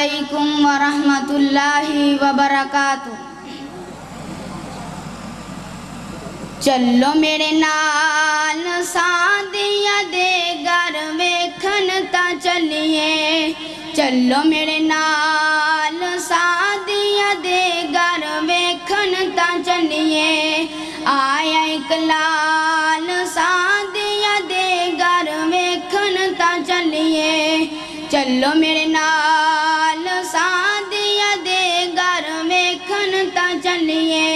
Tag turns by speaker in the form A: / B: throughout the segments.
A: अलैकुम वरहमतुल्लाहि वबरकातुह। चलो मेरे नाल सादिया दे घर वेखन ता चलिए, चलो मेरे नाल सादिया दे घर वेखन ता चलिए। आया एक लाल सादिया दे घर वेखन ता चलिए, चलो मेरे नाल सादिया दे घर वेखन ता चलिए।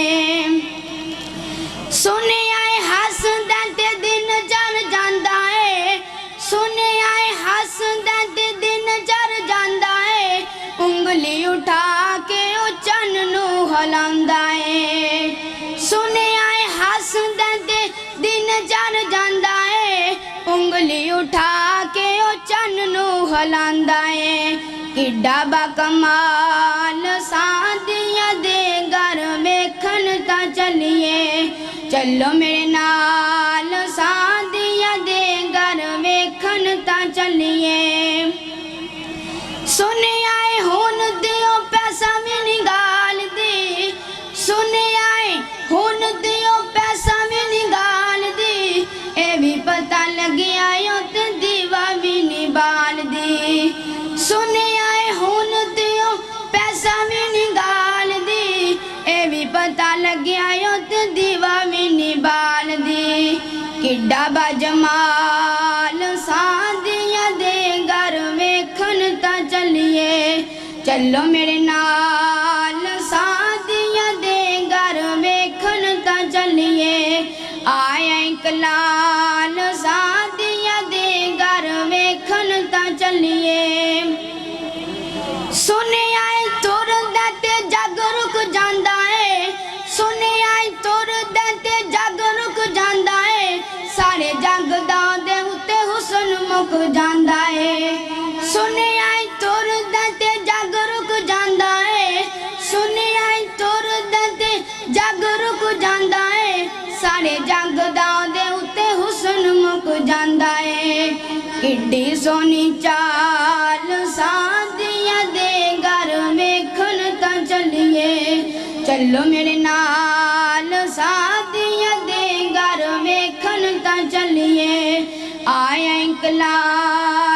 A: सुने आए हसदा ते दिन चढ़ जांदा है, सुने आए हसदा ते दिन चढ़ जांदा है, उंगली उठा के ओ चन्न नू हिलांदा है। सुने आए हसदा ते दिन चढ़ जांदा है, उंगली उठा के ओ चन्न नू हिलांदा है। किड्डा बाकमाल सादिया दे घर वेखन ता चलिए, चलो मेरे नाल सादिया दे घर वेखन ता चलिए। सुने आए हुन दियो पैसा भी नहीं गाल दी, सुने आए हुन दियो पैसा भी नहीं गाल दी, ए भी पता लग आयो ते दीवा भी नहीं बाल दी। सुने आए हुन दियो पैसा भी नहीं गाल दी, ए भी पता लग आयो ते दीवा भी नहीं बाल दी। किड्डा बाजमाल सादिया दे घर वेखन ता चलिए, चलो मेरे नाल सादिया दे घर वेखन ता चलिए। आया एक लाल सादिया दे घर वेखन ता चलिए। सुने आए तुर ते जग रुक जांदा है, सुने आए तुर ते जग रुक जांदा है, सारे जग दा दे उत्ते हुस्न मुक जांदा है। सुने आए तुर ते जग रुक जांदा है, सुने आए तुर ते जग रुक जांदा है, सारे जग दा दे उत्ते हुस्न मुक जांदा है। किड्डी सोनी चाल सादिया दे घर वेखन ता चलिए, चलो मेरे नाल सादिया दे घर वेखन ता चलिए। आया एक लाल